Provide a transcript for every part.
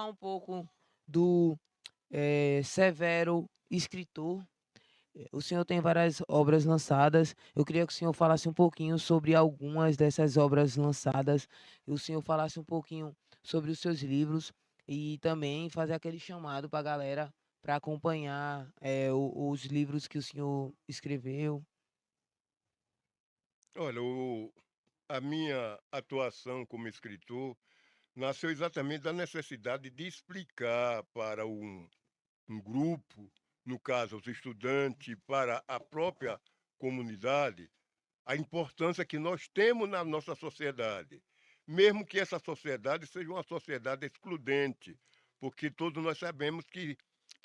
falar um pouco do Severo escritor. O senhor tem várias obras lançadas. Eu queria que o senhor falasse um pouquinho sobre algumas dessas obras lançadas. E o senhor falasse um pouquinho sobre os seus livros e também fazer aquele chamado para a galera para acompanhar os livros que o senhor escreveu. Olha, a minha atuação como escritor nasceu exatamente da necessidade de explicar para um grupo, no caso, os estudantes, para a própria comunidade, a importância que nós temos na nossa sociedade, mesmo que essa sociedade seja uma sociedade excludente, porque todos nós sabemos que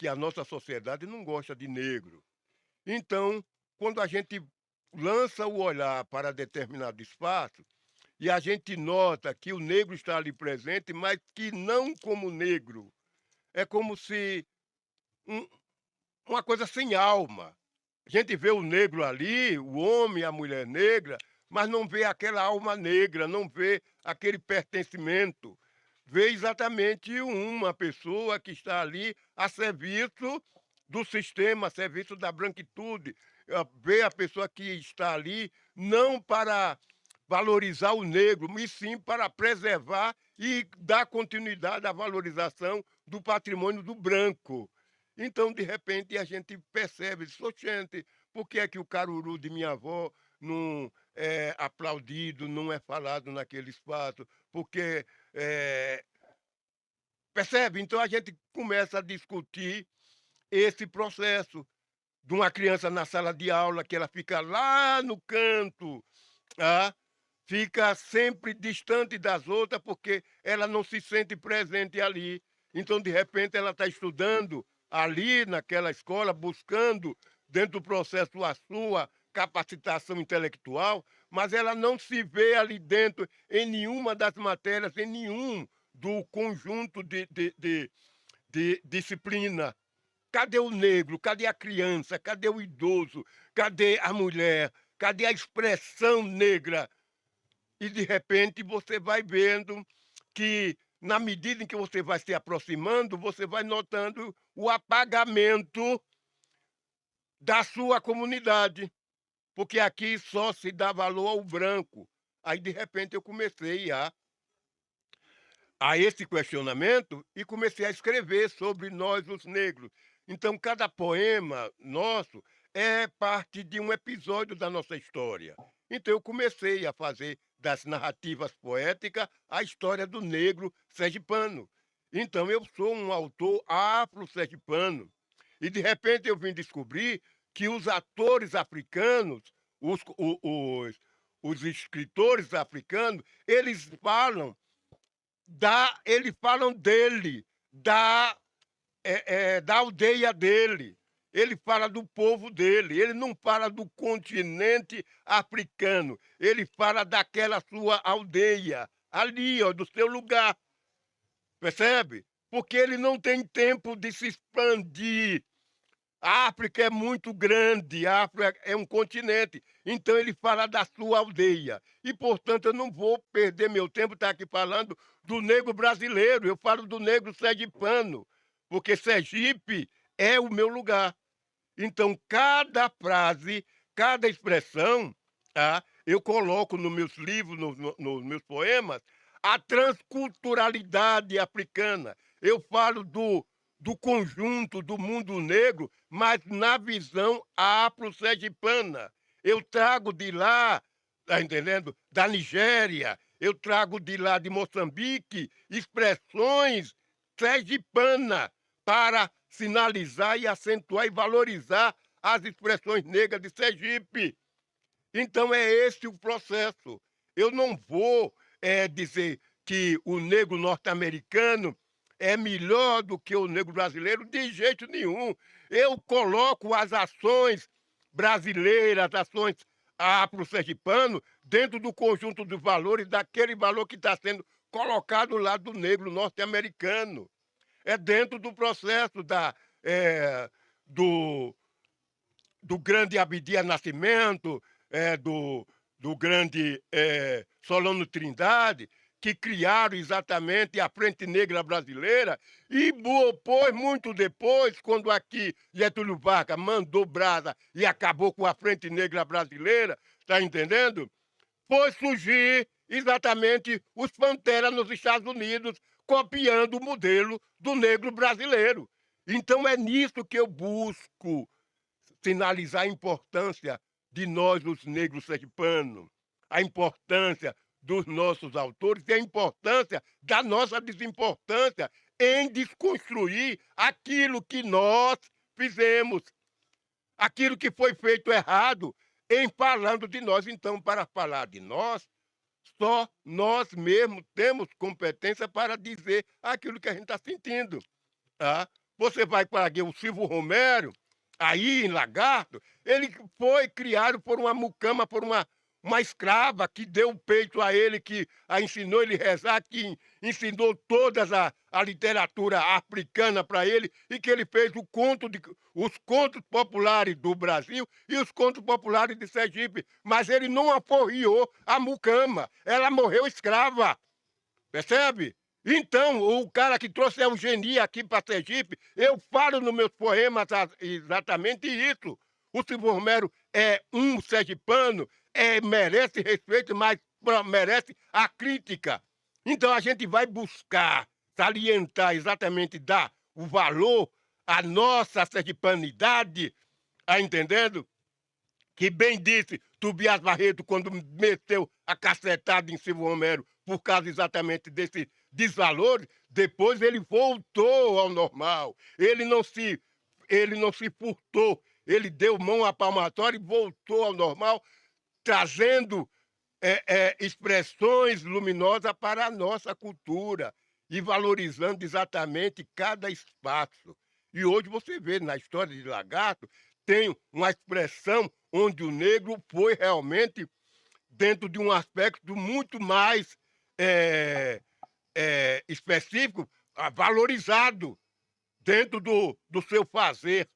a nossa sociedade não gosta de negro. Então, quando a gente lança o olhar para determinado espaço, e a gente nota que o negro está ali presente, mas que não como negro, é como se um uma coisa sem alma. A gente vê o negro ali, o homem, a mulher negra, mas não vê aquela alma negra, não vê aquele pertencimento. Vê exatamente uma pessoa que está ali a serviço do sistema, a serviço da branquitude. Vê a pessoa que está ali não para valorizar o negro, mas sim para preservar e dar continuidade à valorização do patrimônio do branco. Então, de repente, a gente percebe, diz: "Oxente, por que é que o caruru de minha avó não é aplaudido, não é falado naquele espaço? Porque, percebe? Então a gente começa a discutir esse processo de uma criança na sala de aula que ela fica lá no canto, ah, fica sempre distante das outras, porque ela não se sente presente ali. Então, de repente, ela está estudando ali naquela escola, buscando, dentro do processo, a sua capacitação intelectual, mas ela não se vê ali dentro em nenhuma das matérias, em nenhum do conjunto de disciplina. Cadê o negro? Cadê a criança? Cadê o idoso? Cadê a mulher? Cadê a expressão negra? E de repente você vai vendo que, na medida em que você vai se aproximando, você vai notando o apagamento da sua comunidade, porque aqui só se dá valor ao branco. Aí de repente eu comecei a esse questionamento e comecei a escrever sobre nós, os negros. Então, cada poema nosso é parte de um episódio da nossa história. Então, eu comecei a fazer das narrativas poéticas a história do negro sergipano. Então, eu sou um autor afro-sergipano. E, de repente, eu vim descobrir que os atores africanos, os escritores africanos, eles falam eles falam dele, da aldeia dele, ele fala do povo dele, ele não fala do continente africano, ele fala daquela sua aldeia, ali, ó, do seu lugar, percebe? Porque ele não tem tempo de se expandir. A África é muito grande, a África é um continente, então ele fala da sua aldeia. E, portanto, eu não vou perder meu tempo estar aqui falando do negro brasileiro, eu falo do negro sergipano, porque Sergipe é o meu lugar. Então, cada frase, cada expressão, tá, eu coloco nos meus livros, nos meus poemas, a transculturalidade africana. Eu falo do conjunto do mundo negro, mas na visão afro-sergipana. Eu trago de lá, tá entendendo? Da Nigéria, eu trago de lá de Moçambique expressões sergipanas para sinalizar e acentuar e valorizar as expressões negras de Sergipe. Então é esse o processo. Eu não vou dizer que o negro norte-americano é melhor do que o negro brasileiro, de jeito nenhum. Eu coloco as ações brasileiras, as ações afro-sergipano, dentro do conjunto dos valores, daquele valor que está sendo colocado lá do negro norte-americano. É dentro do processo do, do grande Abdias Nascimento, do grande Solano Trindade, que criaram exatamente a Frente Negra Brasileira, e depois, muito depois, quando aqui Getúlio Vargas mandou brasa e acabou com a Frente Negra Brasileira, tá entendendo? Foi surgir exatamente os Pantera nos Estados Unidos, copiando o modelo do negro brasileiro. Então é nisso que eu busco sinalizar a importância de nós, os negros sergipanos, a importância dos nossos autores e a importância da nossa desimportância em desconstruir aquilo que nós fizemos, aquilo que foi feito errado, em falando de nós. Então, para falar de nós, só nós mesmos temos competência para dizer aquilo que a gente está sentindo. Tá? Você vai para o Silvio Romero, aí em Lagarto, ele foi criado por uma mucama, por uma escrava que deu o peito a ele, que a ensinou ele a rezar, que ensinou toda a literatura africana para ele, e que ele fez os contos populares do Brasil e os contos populares de Sergipe. Mas ele não aporreou a mucama, ela morreu escrava, percebe? Então, o cara que trouxe a eugenia aqui para Sergipe, eu falo nos meus poemas exatamente isso. O Silvio Romero é um sergipano, merece respeito, mas merece a crítica. Então, a gente vai buscar salientar exatamente, dar o valor à nossa sergipanidade, tá entendendo? Que bem disse Tobias Barreto quando meteu a cacetada em Silvio Romero por causa exatamente desse desvalor, depois ele voltou ao normal. Ele não se furtou, ele deu mão à palmatória e voltou ao normal, trazendo expressões luminosas para a nossa cultura e valorizando exatamente cada espaço. E hoje você vê na história de Lagarto, tem uma expressão onde o negro foi realmente dentro de um aspecto muito mais específico, valorizado dentro do seu fazer,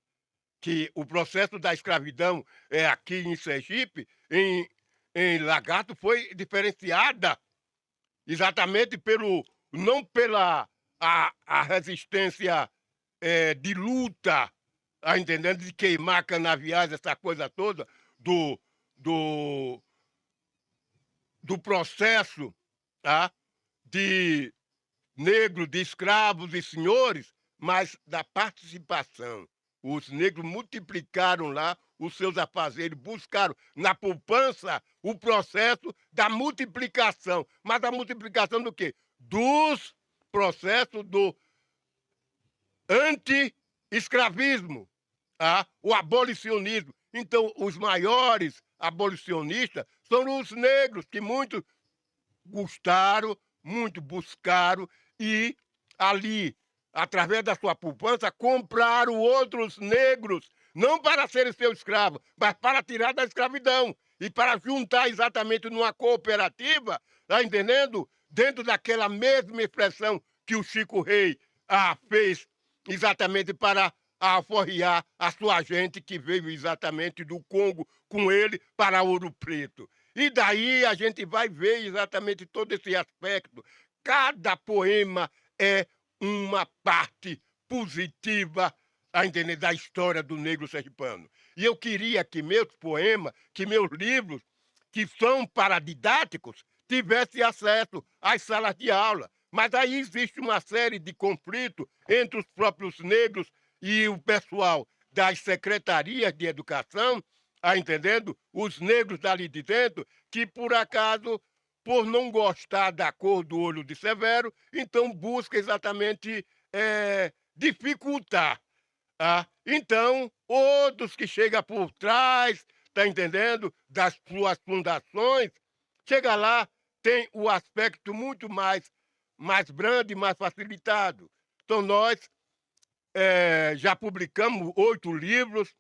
que o processo da escravidão aqui em Sergipe, em Lagarto, foi diferenciada exatamente não pela a resistência de luta, tá entendendo? De queimar canaviais, essa coisa toda, do, do, do processo, tá? De negros, de escravos e senhores, mas da participação. Os negros multiplicaram lá os seus afazeres, buscaram na poupança o processo da multiplicação. Mas a multiplicação do quê? Dos processos do anti-escravismo, tá? O abolicionismo. Então, os maiores abolicionistas são os negros, que muito gostaram, muito buscaram e ali, através da sua poupança, compraram outros negros, não para serem seus escravos, mas para tirar da escravidão e para juntar exatamente numa cooperativa, tá entendendo? Dentro daquela mesma expressão que o Chico Rei fez exatamente para alforriar a sua gente que veio exatamente do Congo com ele para Ouro Preto. E daí a gente vai ver exatamente todo esse aspecto. Cada poema é uma parte positiva, a entender, da história do negro sergipano. E eu queria que meus poemas, que meus livros, que são paradidáticos, tivessem acesso às salas de aula. Mas aí existe uma série de conflitos entre os próprios negros e o pessoal das secretarias de educação, tá entendendo? Os negros dali de dentro, que por acaso, por não gostar da cor do olho de Severo, então busca exatamente dificultar. Tá? Então, outros que chegam por trás, tá entendendo? Das suas fundações, chega lá, tem o aspecto muito mais brando e mais facilitado. Então, nós já publicamos 8 livros,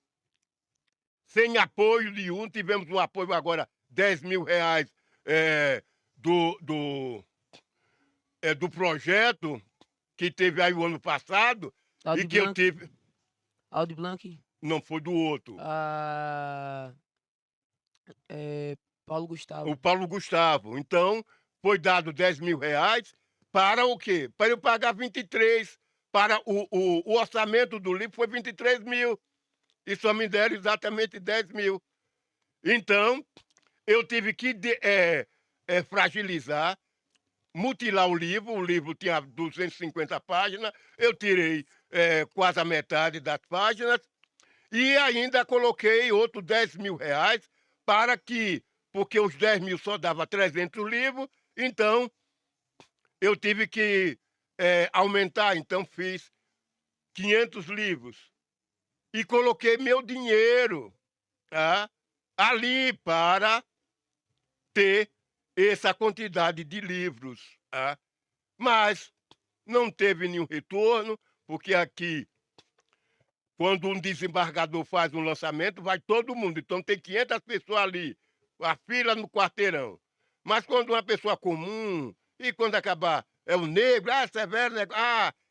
sem apoio nenhum, tivemos um apoio agora, R$ 10.000 do projeto que teve aí o ano passado, e Aldir que eu Blanc, tive. Aldir Blanc, Não foi do outro. ah, Paulo O Gustavo. Paulo Gustavo. Então, foi dado R$ 10.000 para o quê? Para eu pagar 23, para o orçamento do livro foi 23.000, e só me deram exatamente 10.000. Então, eu tive que fragilizar, mutilar o livro tinha 250 páginas, eu tirei quase a metade das páginas, e ainda coloquei outros R$ 10.000 para que, porque os 10.000 só dava 300 livros, então eu tive que aumentar, então fiz 500 livros e coloquei meu dinheiro, tá, ali para ter essa quantidade de livros, tá? Mas não teve nenhum retorno, porque aqui, quando um desembargador faz um lançamento, vai todo mundo. Então tem 500 pessoas ali, a fila no quarteirão. Mas quando uma pessoa comum, e quando acabar, é o negro, Severo,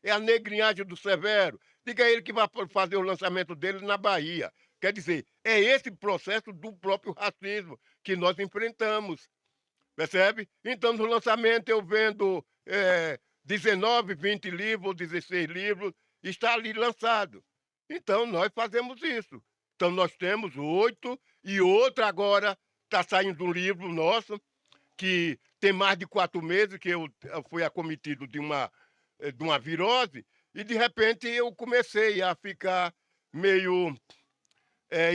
é a negrinhagem do Severo. Diga a ele que vai fazer o lançamento dele na Bahia. Quer dizer, é esse processo do próprio racismo que nós enfrentamos. Percebe? Então, no lançamento eu vendo 19, 20 livros, 16 livros, está ali lançado. Então, nós fazemos isso. Então, nós temos 8, e outra agora está saindo um livro nosso, que tem mais de 4 meses, que eu fui acometido de uma virose, e de repente eu comecei a ficar meio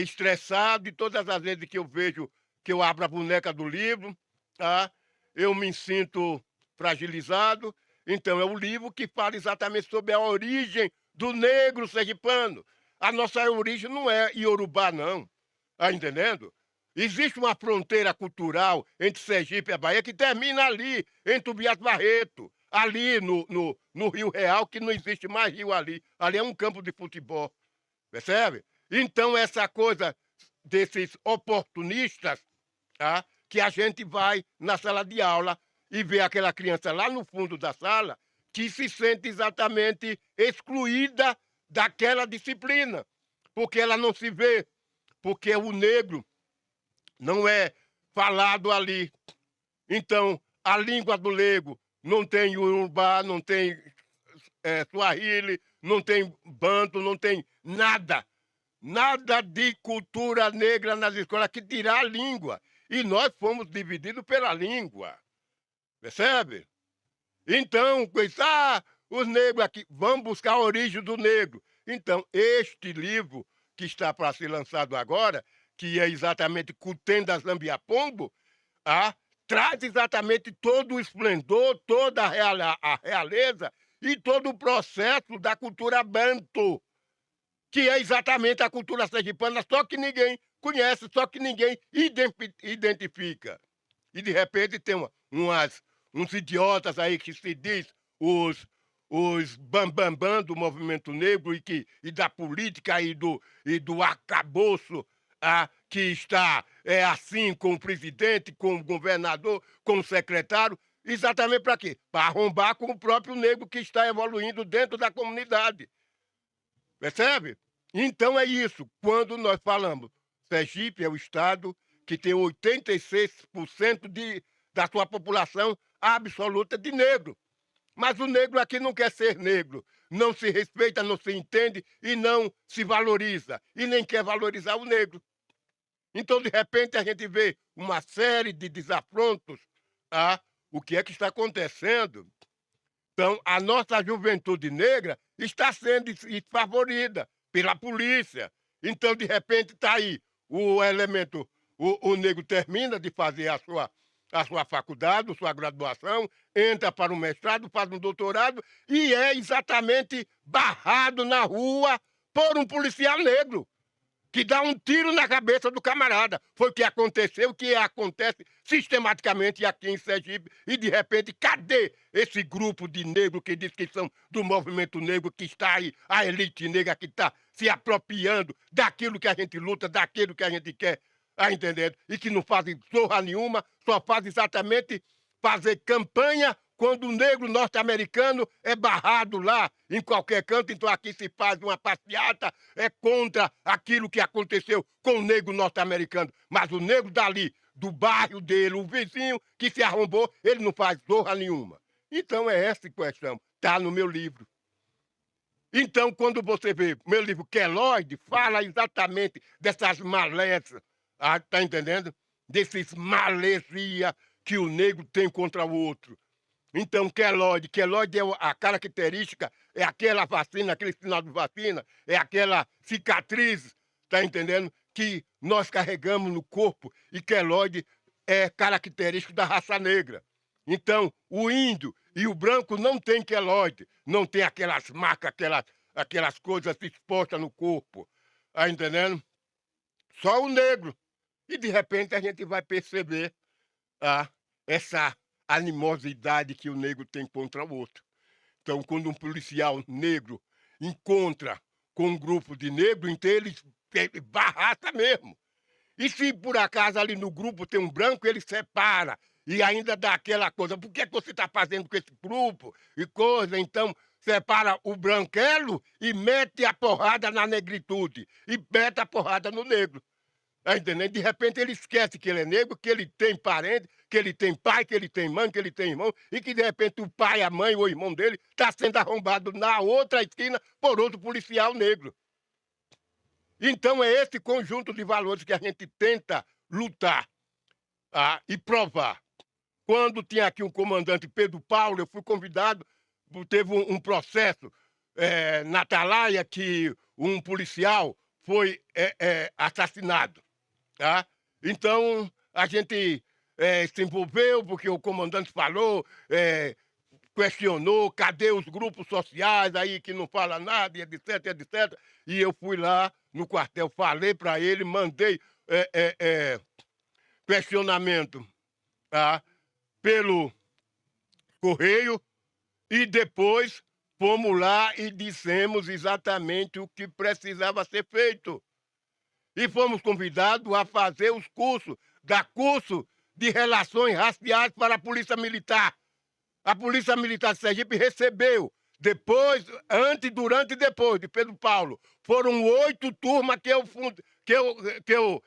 estressado, e todas as vezes que eu vejo que eu abro a boneca do livro, tá, eu me sinto fragilizado. Então, é um livro que fala exatamente sobre a origem do negro sergipano. A nossa origem não é iorubá, não. Tá entendendo? Existe uma fronteira cultural entre Sergipe e a Bahia que termina ali, em Tobias Barreto, ali no Rio Real, que não existe mais rio ali. Ali é um campo de futebol, percebe? Então, essa coisa desses oportunistas, tá, que a gente vai na sala de aula e vê aquela criança lá no fundo da sala que se sente exatamente excluída daquela disciplina, porque ela não se vê, porque o negro não é falado ali. Então, a língua do negro não tem Yorubá, não tem Swahili, não tem Banto, não tem nada. Nada de cultura negra nas escolas, que tirar a língua. E nós fomos divididos pela língua. Percebe? Então, os negros aqui, vamos buscar a origem do negro. Então, este livro que está para ser lançado agora, que é exatamente Cutendas Lambiapombo, traz exatamente todo o esplendor, toda a realeza e todo o processo da cultura banto, que é exatamente a cultura sergipana, só que ninguém conhece, só que ninguém identifica. E, de repente, tem uns idiotas aí que se diz os bambambam do movimento negro e da política e do arcabouço que está assim com o presidente, com o governador, com o secretário, exatamente para quê? Para arrombar com o próprio negro que está evoluindo dentro da comunidade. Percebe? Então é isso. Quando nós falamos, Sergipe é o estado que tem 86% da sua população absoluta de negro. Mas o negro aqui não quer ser negro, não se respeita, não se entende e não se valoriza, e nem quer valorizar o negro. Então, de repente, a gente vê uma série de desafrontos. O que é que está acontecendo? Então, a nossa juventude negra está sendo desfavorida pela polícia. Então, de repente, está aí o elemento, o negro termina de fazer a sua faculdade, a sua graduação, entra para o mestrado, faz um doutorado e é exatamente barrado na rua por um policial negro, que dá um tiro na cabeça do camarada. Foi o que aconteceu, o que acontece sistematicamente aqui em Sergipe. E, de repente, cadê esse grupo de negros que diz que são do movimento negro, que está aí, a elite negra que está se apropriando daquilo que a gente luta, daquilo que a gente quer, entendendo? E que não fazem zorra nenhuma, só faz exatamente fazer campanha quando o negro norte-americano é barrado lá em qualquer canto. Então aqui se faz uma passeata contra aquilo que aconteceu com o negro norte-americano. Mas o negro dali, do bairro dele, o vizinho que se arrombou, ele não faz zorra nenhuma. Então é essa a questão, está no meu livro. Então, quando você vê meu livro Queloide, fala exatamente dessas malécias, tá entendendo? Desses malesia que o negro tem contra o outro. Então, queloide é a característica, é aquela vacina, aquele sinal de vacina, é aquela cicatriz, tá entendendo? Que nós carregamos no corpo, e queloide é característico da raça negra. Então, o índio e o branco não tem queloide, não tem aquelas marcas, aquelas coisas expostas no corpo, tá entendendo? Só o negro. E de repente a gente vai perceber essa animosidade que o negro tem contra o outro. Então, quando um policial negro encontra com um grupo de negros, então ele barraça mesmo. E se por acaso ali no grupo tem um branco, ele separa e ainda dá aquela coisa. Por que você está fazendo com esse grupo? E coisa, então separa o branquelo e mete a porrada na negritude. E mete a porrada no negro. Tá entendendo? De repente ele esquece que ele é negro, que ele tem parente, que ele tem pai, que ele tem mãe, que ele tem irmão, e que de repente o pai, a mãe ou o irmão dele está sendo arrombado na outra esquina por outro policial negro. Então é esse conjunto de valores que a gente tenta lutar e provar. Quando tinha aqui um comandante Pedro Paulo, eu fui convidado, teve um processo na Atalaia que um policial foi assassinado. Tá? Então, a gente se envolveu, porque o comandante falou, questionou, cadê os grupos sociais aí que não fala nada, etc, etc. E eu fui lá no quartel, falei para ele, mandei questionamento pelo correio, e depois fomos lá e dissemos exatamente o que precisava ser feito. E fomos convidados a fazer os cursos, dar curso de relações raciais para a Polícia Militar. A Polícia Militar de Sergipe recebeu, depois, antes, durante e depois de Pedro Paulo. Foram 8 turmas que eu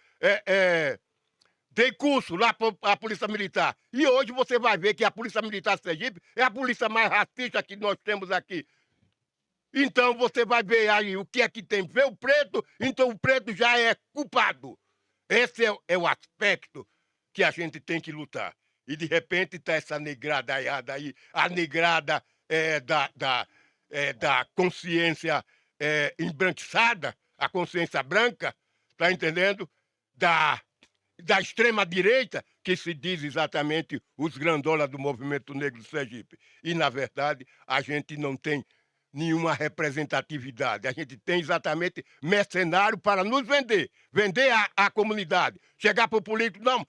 dei curso lá para a Polícia Militar. E hoje você vai ver que a Polícia Militar de Sergipe é a polícia mais racista que nós temos aqui. Então você vai ver aí o que é que tem. Vê o preto, então o preto já é culpado. Esse é o aspecto que a gente tem que lutar. E de repente está essa negrada aí, a negrada da consciência embranquiçada, a consciência branca, tá entendendo? Da extrema-direita, que se diz exatamente os grandolas do movimento negro do Sergipe. E, na verdade, a gente não tem nenhuma representatividade. A gente tem exatamente mercenário para nos vender. Vender a comunidade. Chegar para o político, não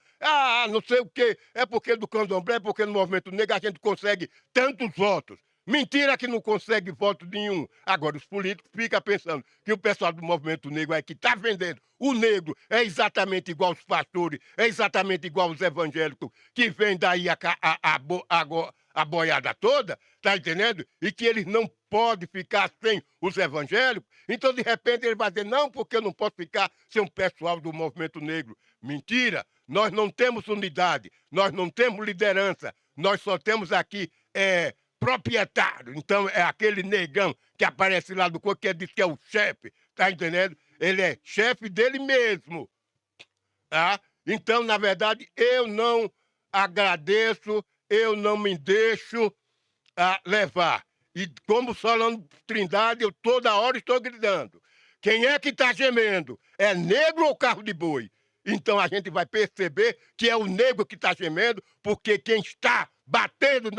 sei o quê. É porque do candomblé, é porque no movimento negro a gente consegue tantos votos. Mentira que não consegue voto nenhum. Agora, os políticos ficam pensando que o pessoal do movimento negro é que está vendendo. O negro é exatamente igual aos pastores, é exatamente igual aos evangélicos, que vem daí a boiada toda, tá entendendo? E que eles não podem ficar sem os evangélicos. Então, de repente, ele vai dizer, não, porque eu não posso ficar sem um pessoal do movimento negro. Mentira! Nós não temos unidade, nós não temos liderança, nós só temos aqui proprietário. Então é aquele negão que aparece lá do corpo que diz que é o chefe, tá entendendo? Ele é chefe dele mesmo, tá? Então, na verdade, eu não agradeço, eu não me deixo levar. E como Solano Trindade, eu toda hora estou gritando. Quem é que está gemendo? É negro ou carro de boi? Então a gente vai perceber que é o negro que está gemendo, porque quem está batendo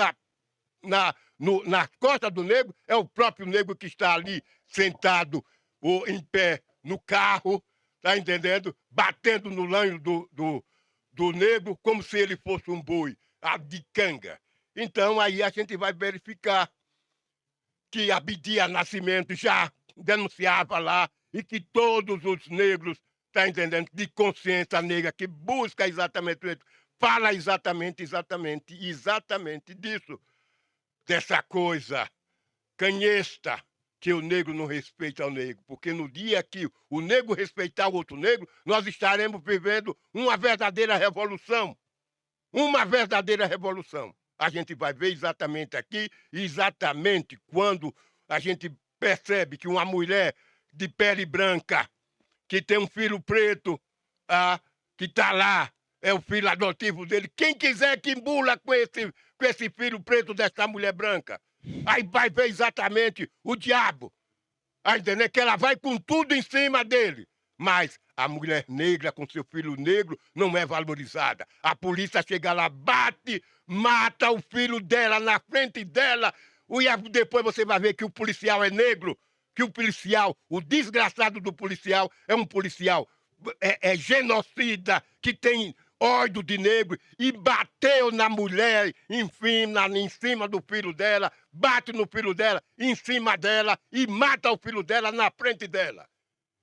nas costas do negro é o próprio negro que está ali sentado ou em pé no carro, tá entendendo? Batendo no lanho do negro como se ele fosse um boi, de canga. Então aí a gente vai verificar que Abdias Nascimento já denunciava lá e que todos os negros, tá entendendo? De consciência negra que busca exatamente isso, fala exatamente disso. Dessa coisa canhesta que o negro não respeita o negro, porque no dia que o negro respeitar o outro negro, nós estaremos vivendo uma verdadeira revolução. Uma verdadeira revolução. A gente vai ver exatamente aqui, exatamente quando a gente percebe que uma mulher de pele branca, que tem um filho preto, que está lá, é o filho adotivo dele. Quem quiser que embula com esse filho preto dessa mulher branca, aí vai ver exatamente o diabo. Entendeu? Que ela vai com tudo em cima dele. Mas a mulher negra com seu filho negro não é valorizada. A polícia chega lá, bate, mata o filho dela na frente dela. E depois você vai ver que o policial é negro, que o policial, o desgraçado do policial, é um policial genocida, que tem ódio de negro, e bateu na mulher, enfim, em cima do filho dela, bate no filho dela, em cima dela, e mata o filho dela na frente dela.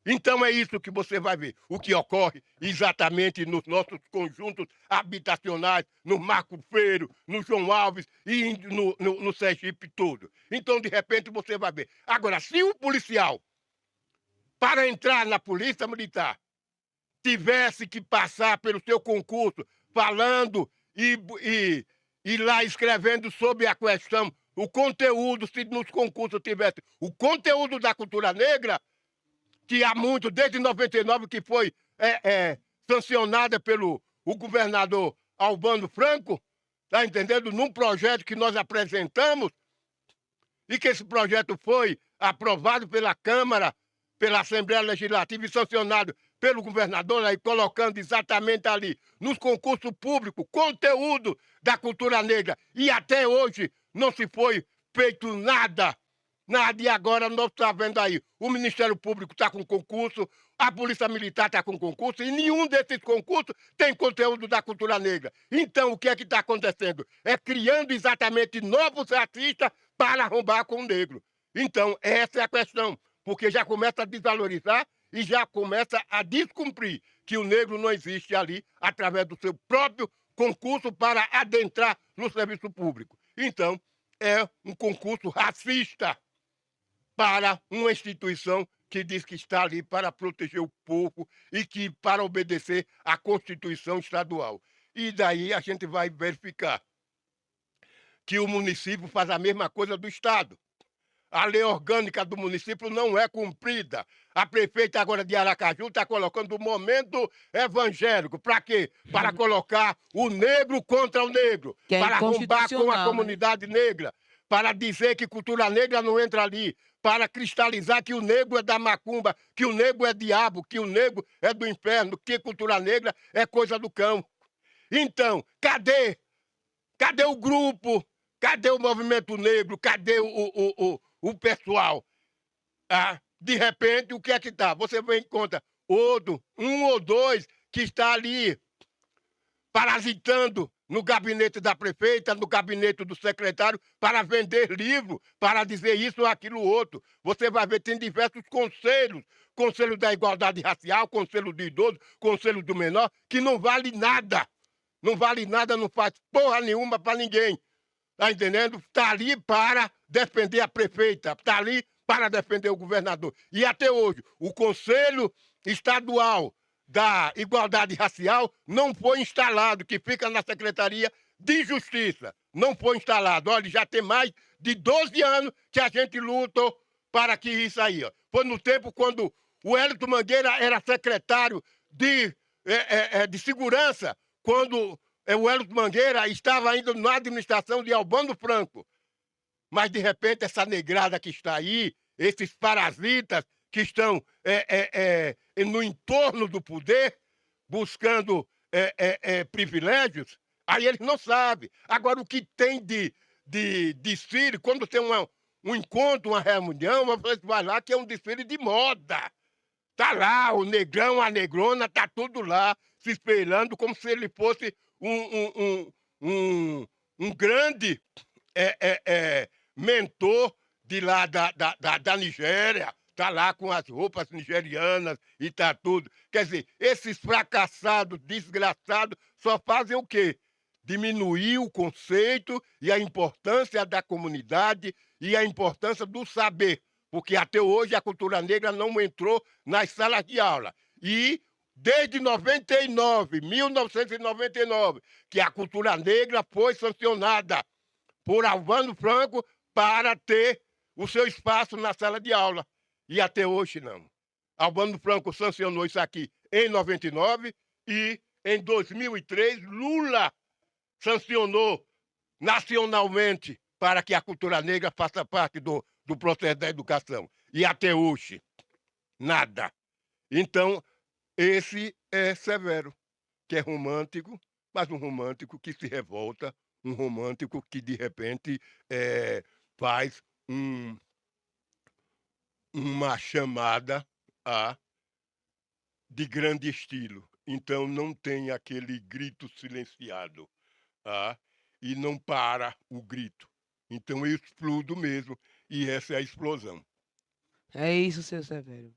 Então é isso que você vai ver, o que ocorre exatamente nos nossos conjuntos habitacionais, no Marco Feiro, no João Alves e no Sergipe todo. Então, de repente, você vai ver. Agora, se o policial, para entrar na polícia militar, tivesse que passar pelo seu concurso, falando e lá escrevendo sobre a questão, o conteúdo, se nos concursos tivesse o conteúdo da cultura negra, que há muito, desde 99, que foi sancionada pelo o governador Albano Franco, tá entendendo? Num projeto que nós apresentamos, e que esse projeto foi aprovado pela Câmara, pela Assembleia Legislativa e sancionado pelo governador, aí colocando exatamente ali, nos concursos públicos, conteúdo da cultura negra. E até hoje não se foi feito nada. Nada. E agora nós estamos vendo aí, o Ministério Público está com concurso, a Polícia Militar está com concurso, e nenhum desses concursos tem conteúdo da cultura negra. Então, o que é que está acontecendo? É criando exatamente novos artistas para arrombar com o negro. Então, essa é a questão, porque já começa a desvalorizar e já começa a descumprir que o negro não existe ali através do seu próprio concurso para adentrar no serviço público. Então, é um concurso racista para uma instituição que diz que está ali para proteger o povo e que para obedecer à Constituição Estadual. E daí a gente vai verificar que o município faz a mesma coisa do Estado. A lei orgânica do município não é cumprida. A prefeita agora de Aracaju está colocando o momento evangélico. Para quê? Para colocar o negro contra o negro. Que é para arrombar com a inconstitucional, né? comunidade negra. Para dizer que cultura negra não entra ali. Para cristalizar que o negro é da macumba, que o negro é diabo, que o negro é do inferno, que cultura negra é coisa do cão. Então, cadê? Cadê o grupo? Cadê o movimento negro? Cadê o pessoal? De repente, o que é que está? Você vê em conta outro, um ou dois que está ali parasitando no gabinete da prefeita, no gabinete do secretário, para vender livro, para dizer isso ou aquilo outro. Você vai ver, tem diversos conselhos. Conselho da Igualdade Racial, Conselho do Idoso, Conselho do Menor, que não vale nada. Não vale nada, não faz porra nenhuma para ninguém. Tá entendendo? Está ali para defender a prefeita, está ali para defender o governador. E até hoje, o Conselho Estadual da Igualdade Racial não foi instalado, que fica na Secretaria de Justiça. Não foi instalado. Olha, já tem mais de 12 anos que a gente luta para que isso aí. Ó. Foi no tempo quando o Hélito Mangueira era secretário de Segurança, quando o Hélito Mangueira estava ainda na administração de Albano Franco. Mas, de repente, essa negrada que está aí, esses parasitas que estão no entorno do poder, buscando privilégios, aí eles não sabem. Agora, o que tem de desfile, quando tem um encontro, uma reunião, você vai lá que é um desfile de moda. Tá lá, o negrão, a negrona, tá tudo lá, se espelhando como se ele fosse um grande mentor de lá da Nigéria. Tá lá com as roupas nigerianas e tá tudo. Quer dizer, esses fracassados, desgraçados, só fazem o quê? Diminuir o conceito e a importância da comunidade e a importância do saber. porque até hoje a cultura negra não entrou nas salas de aula. E desde 99, 1999, que a cultura negra foi sancionada por Albano Franco para ter o seu espaço na sala de aula. E até hoje não. Albano Franco sancionou isso aqui em 99 e em 2003 Lula sancionou nacionalmente para que a cultura negra faça parte do processo da educação. E até hoje, nada. Então, esse é Severo, que é romântico, mas um romântico que se revolta, um romântico que, de repente, faz uma chamada a de grande estilo. Então não tem aquele grito silenciado, ah, e não para o grito. Então eu explodo mesmo, e essa é a explosão. É isso, seu Severo.